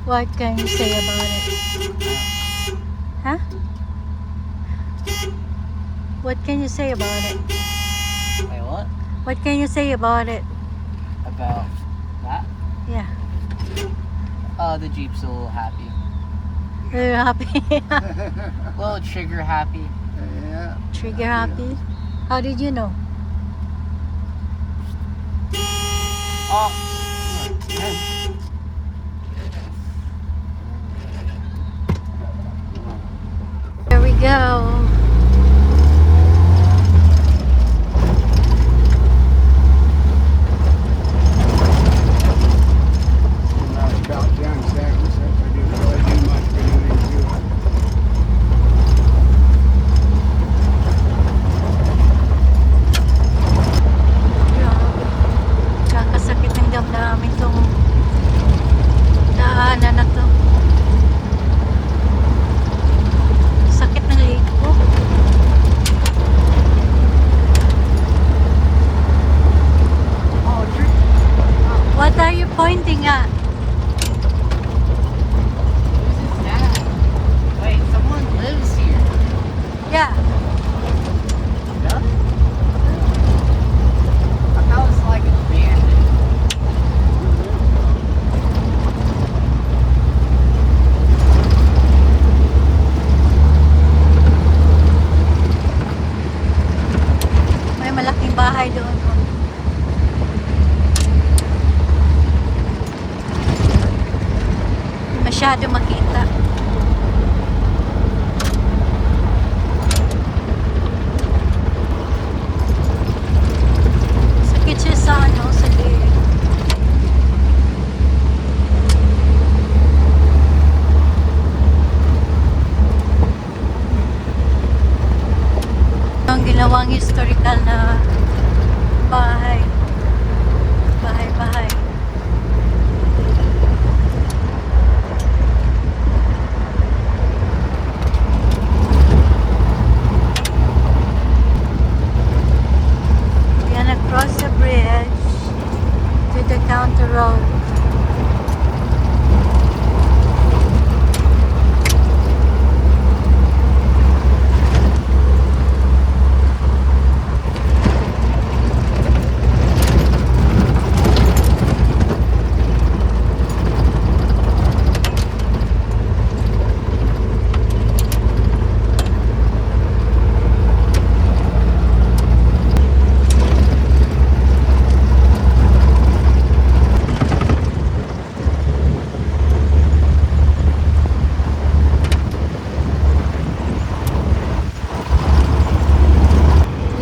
What can you say about it? Huh? What can you say about it? Wait, what? What can you say about it? About that? Yeah. The Jeep's a little happy. You're happy? A little trigger happy. Yeah. Trigger happy? How did you know? Oh. There we go. About 10 seconds. I didn't really do much for anything to it. Grabe. Kakasakit ng damdamin tong daanan na to. Sakit ng leg ko. Oh, true. What are you pointing at? Whose is that? Wait, someone lives here. Yeah. Yeah? I thought it was like abandoned. May malaking bahay doon. Hindi masyado makita. Sakit siya sa ano, sa leg. Ang ginawang historical na bahay. Bahay-bahay. Yan, across the bridge to the counter road.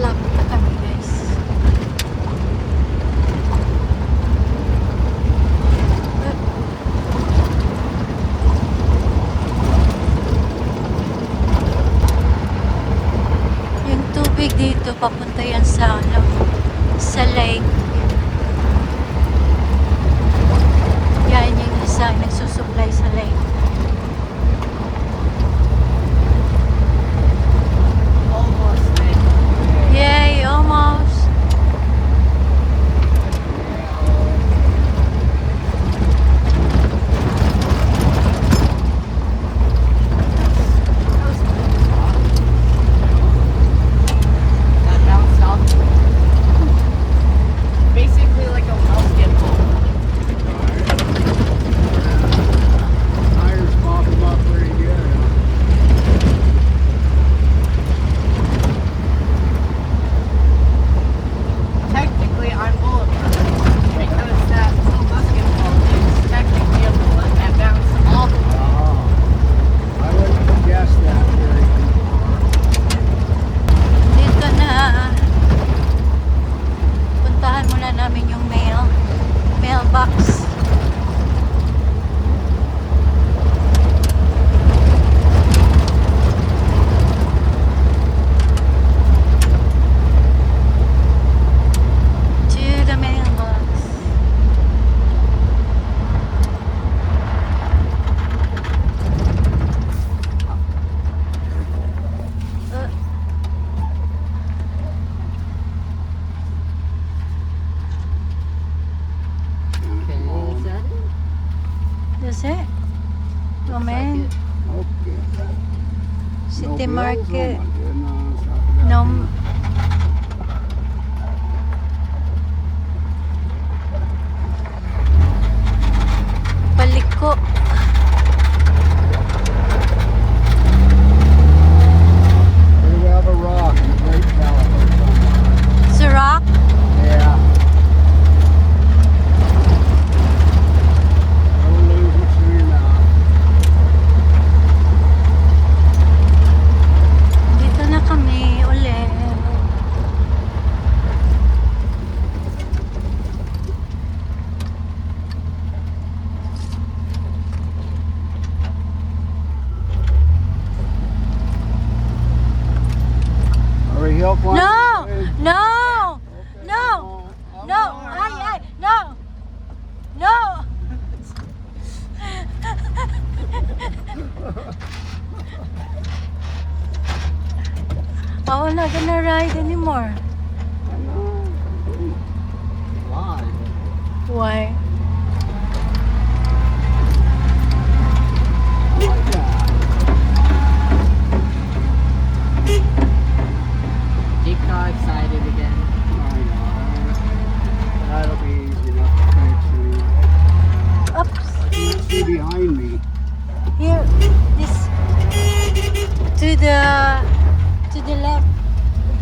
Lapit na kami, guys. Yung tubig dito papunta yan sa ano, sa lake. Yan yung isa nagsusupply sa lake. Almost there. Yay, almost. That down south. Basically like a basketball. Tires pop them up pretty good. Technically, I'm bulletproof because that little basketball is technically a bullet that bounces off. I wouldn't guess that very Dito na. Puntahan muna namin yung mailbox. To the mailbox. Okay, is that it? That's it. Oh, man. Okay. City No bills? Market. Oh my goodness. How could that No. be? Paliko. Here we have a rock in Great Caliber somewhere. Sa rock. Yeah. Don't lose it soon enough. Dito na kami ulit. Hurry, hill climb. No! Okay. No! Okay, No! I'm No! on. Ay, ay! No! No! Oh, I'm not gonna ride anymore. I know. Why? Why? Like that. Jake got excited again. I know. That'll be easy enough to fix anyway. Oops. Can't see behind me. Here. This. To the left. To the left.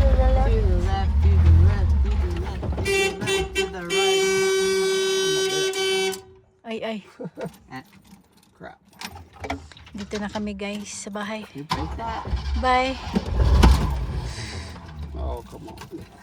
To the left, to the left, to the left, to the left, to the right. Ay, ay. Crap. Dito na kami guys sa bahay. You break that? Bye. Oh, come on.